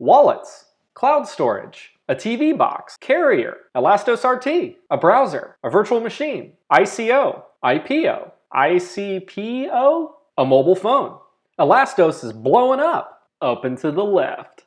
wallets, cloud storage, a TV box, carrier, Elastos RT, a browser, a virtual machine, ICO, IPO, ICPO, a mobile phone. Elastos is blowing up and to the left.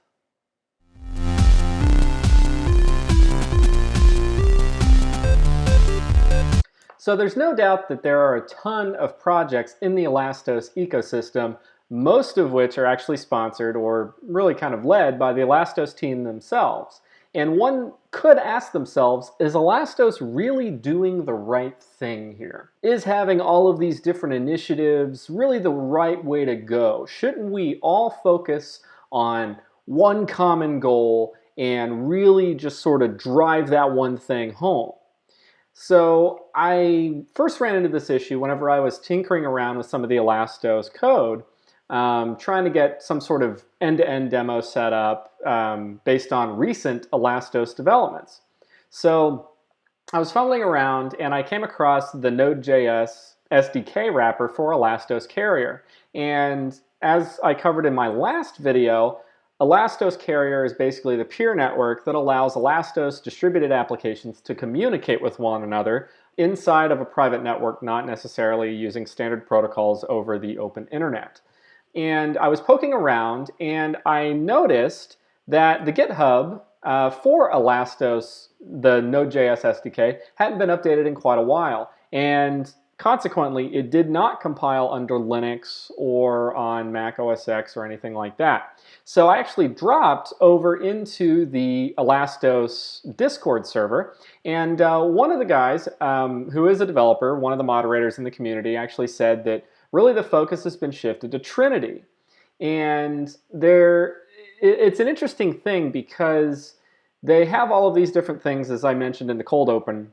So there's no doubt that there are a ton of projects in the Elastos ecosystem, most of which are actually sponsored or really kind of led by the Elastos team themselves. And one could ask themselves, is Elastos really doing the right thing here? Is having all of these different initiatives really the right way to go? Shouldn't we all focus on one common goal and really just sort of drive that one thing home? So I first ran into this issue whenever I was tinkering around with some of the Elastos code, trying to get some sort of end-to-end demo set up based on recent Elastos developments. So I was fumbling around and I came across the Node.js SDK wrapper for Elastos Carrier. And as I covered in my last video, Elastos Carrier is basically the peer network that allows Elastos distributed applications to communicate with one another inside of a private network, not necessarily using standard protocols over the open internet. And I was poking around and I noticed that the GitHub for Elastos, the Node.js SDK, hadn't been updated in quite a while. And consequently, it did not compile under Linux or on Mac OS X or anything like that. So I actually dropped over into the Elastos Discord server, and one of the guys who is a developer, one of the moderators in the community, actually said that really the focus has been shifted to Trinity. And it's an interesting thing because they have all of these different things, as I mentioned in the cold open.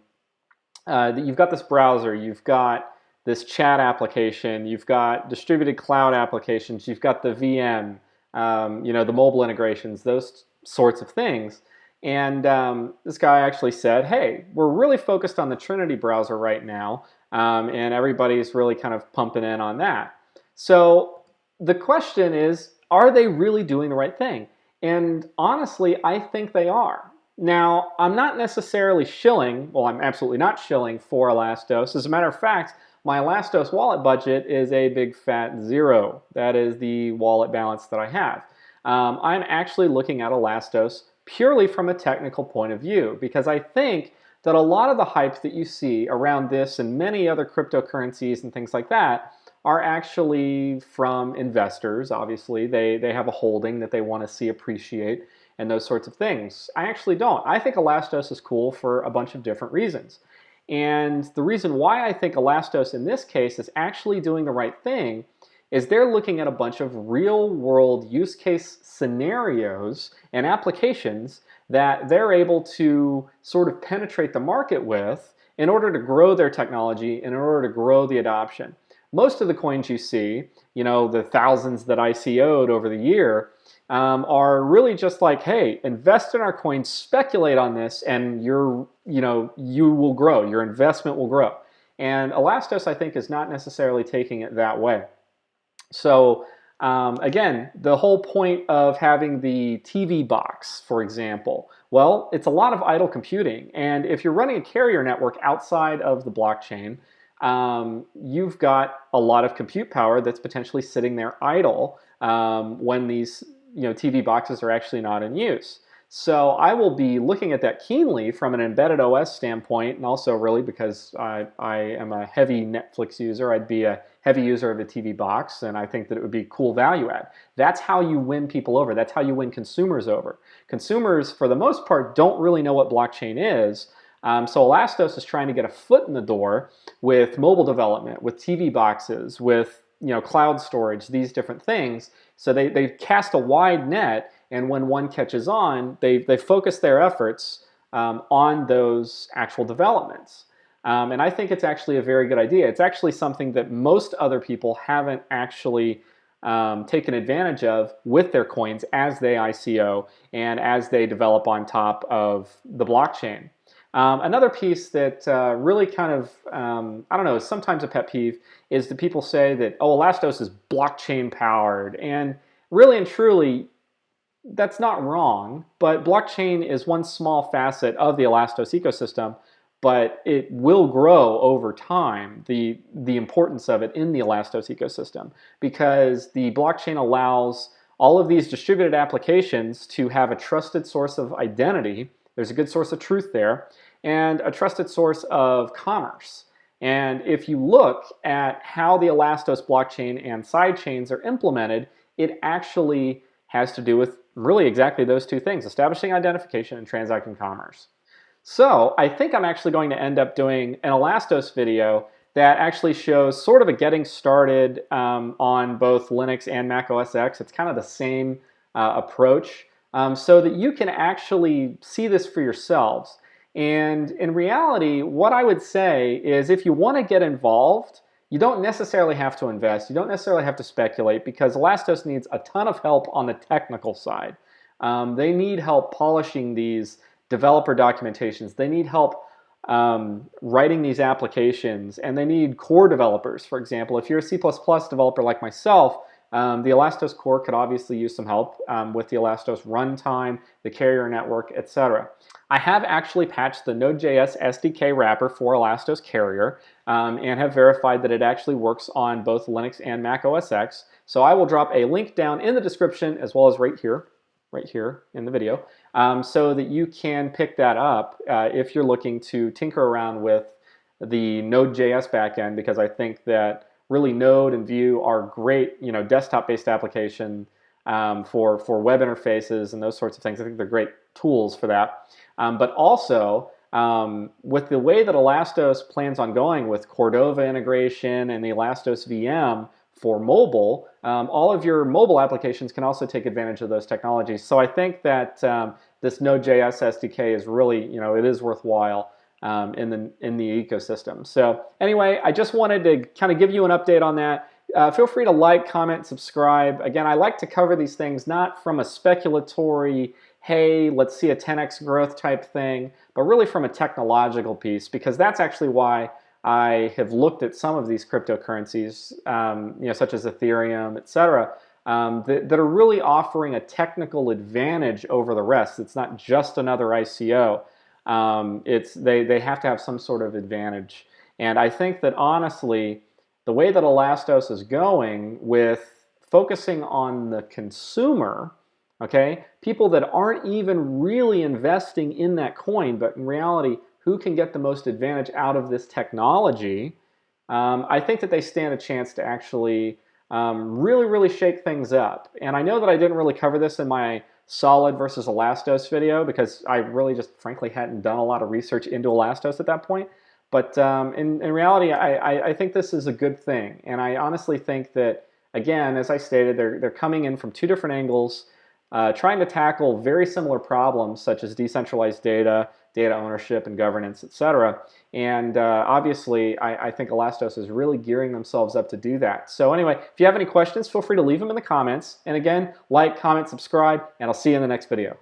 You've got this browser, you've got this chat application, you've got distributed cloud applications, you've got the VM, the mobile integrations, those sorts of things. And this guy actually said, hey, we're really focused on the Trinity browser right now, and everybody's really kind of pumping in on that. So the question is, are they really doing the right thing? And honestly, I think they are. Now, I'm not necessarily shilling, well, I'm absolutely not shilling for Elastos. As a matter of fact, my Elastos wallet budget is a big fat 0. That is the wallet balance that I have. I'm actually looking at Elastos purely from a technical point of view because I think that a lot of the hype that you see around this and many other cryptocurrencies and things like that are actually from investors. Obviously, they have a holding that they want to see appreciate and those sorts of things. I actually don't. I think Elastos is cool for a bunch of different reasons. And the reason why I think Elastos in this case is actually doing the right thing is they're looking at a bunch of real-world use case scenarios and applications that they're able to sort of penetrate the market with in order to grow their technology and in order to grow the adoption. Most of the coins you see, the thousands that ICO'd over the year, are really just like, hey, invest in our coins, speculate on this, and you will grow. Your investment will grow. And Elastos, I think, is not necessarily taking it that way. So again, the whole point of having the TV box, for example, well, it's a lot of idle computing. And if you're running a carrier network outside of the blockchain, you've got a lot of compute power that's potentially sitting there idle when these TV boxes are actually not in use. So I will be looking at that keenly from an embedded OS standpoint, and also really because I am a heavy Netflix user, I'd be a heavy user of a TV box, and I think that it would be cool value add. That's how you win people over. That's how you win consumers over. Consumers, for the most part, don't really know what blockchain is. So Elastos is trying to get a foot in the door with mobile development, with TV boxes, with cloud storage, these different things. So they cast a wide net, and when one catches on, they focus their efforts on those actual developments. And I think it's actually a very good idea. It's actually something that most other people haven't actually taken advantage of with their coins as they ICO and as they develop on top of the blockchain. Another piece that really kind of, I don't know, is sometimes a pet peeve is that people say that, oh, Elastos is blockchain powered. And really and truly, That's not wrong, but blockchain is one small facet of the Elastos ecosystem, but it will grow over time, the importance of it in the Elastos ecosystem, because the blockchain allows all of these distributed applications to have a trusted source of identity. There's a good source of truth there, and a trusted source of commerce. And if you look at how the Elastos blockchain and sidechains are implemented, it actually has to do with really exactly those two things: establishing identification and transacting commerce. So I think I'm actually going to end up doing an Elastos video that actually shows sort of a getting started on both Linux and Mac OS X. It's kind of the same approach, so that you can actually see this for yourselves. And in reality, what I would say is, if you want to get involved, you don't necessarily have to invest. You don't necessarily have to speculate, because Elastos needs a ton of help on the technical side. They need help polishing these developer documentations. They need help writing these applications, and they need core developers. For example, if you're a C++ developer like myself, the Elastos core could obviously use some help with the Elastos runtime, the carrier network, etc. I have actually patched the Node.js SDK wrapper for Elastos Carrier and have verified that it actually works on both Linux and Mac OS X. So I will drop a link down in the description, as well as right here in the video, so that you can pick that up if you're looking to tinker around with the Node.js backend, because I think that really Node and Vue are great, desktop-based application for web interfaces and those sorts of things. I think they're great tools for that. But also, with the way that Elastos plans on going with Cordova integration and the Elastos VM for mobile, all of your mobile applications can also take advantage of those technologies. So I think that this Node.js SDK is really, it is worthwhile in the ecosystem. So anyway, I just wanted to kind of give you an update on that. Feel free to like, comment, subscribe. Again, I like to cover these things not from a speculatory, hey, let's see a 10x growth type thing, but really from a technological piece, because that's actually why I have looked at some of these cryptocurrencies, such as Ethereum, etc., that are really offering a technical advantage over the rest. It's not just another ICO. They have to have some sort of advantage. And I think that honestly, the way that Elastos is going with focusing on the consumer, okay, people that aren't even really investing in that coin, but in reality, who can get the most advantage out of this technology, I think that they stand a chance to actually really shake things up. And I know that I didn't really cover this in my Solid versus Elastos video, because I really just frankly hadn't done a lot of research into Elastos at that point. But in reality, I think this is a good thing. And I honestly think that, again, as I stated, they're coming in from two different angles, trying to tackle very similar problems such as decentralized data, data ownership and governance, etc. And obviously, I think Elastos is really gearing themselves up to do that. So anyway, if you have any questions, feel free to leave them in the comments. And again, like, comment, subscribe, and I'll see you in the next video.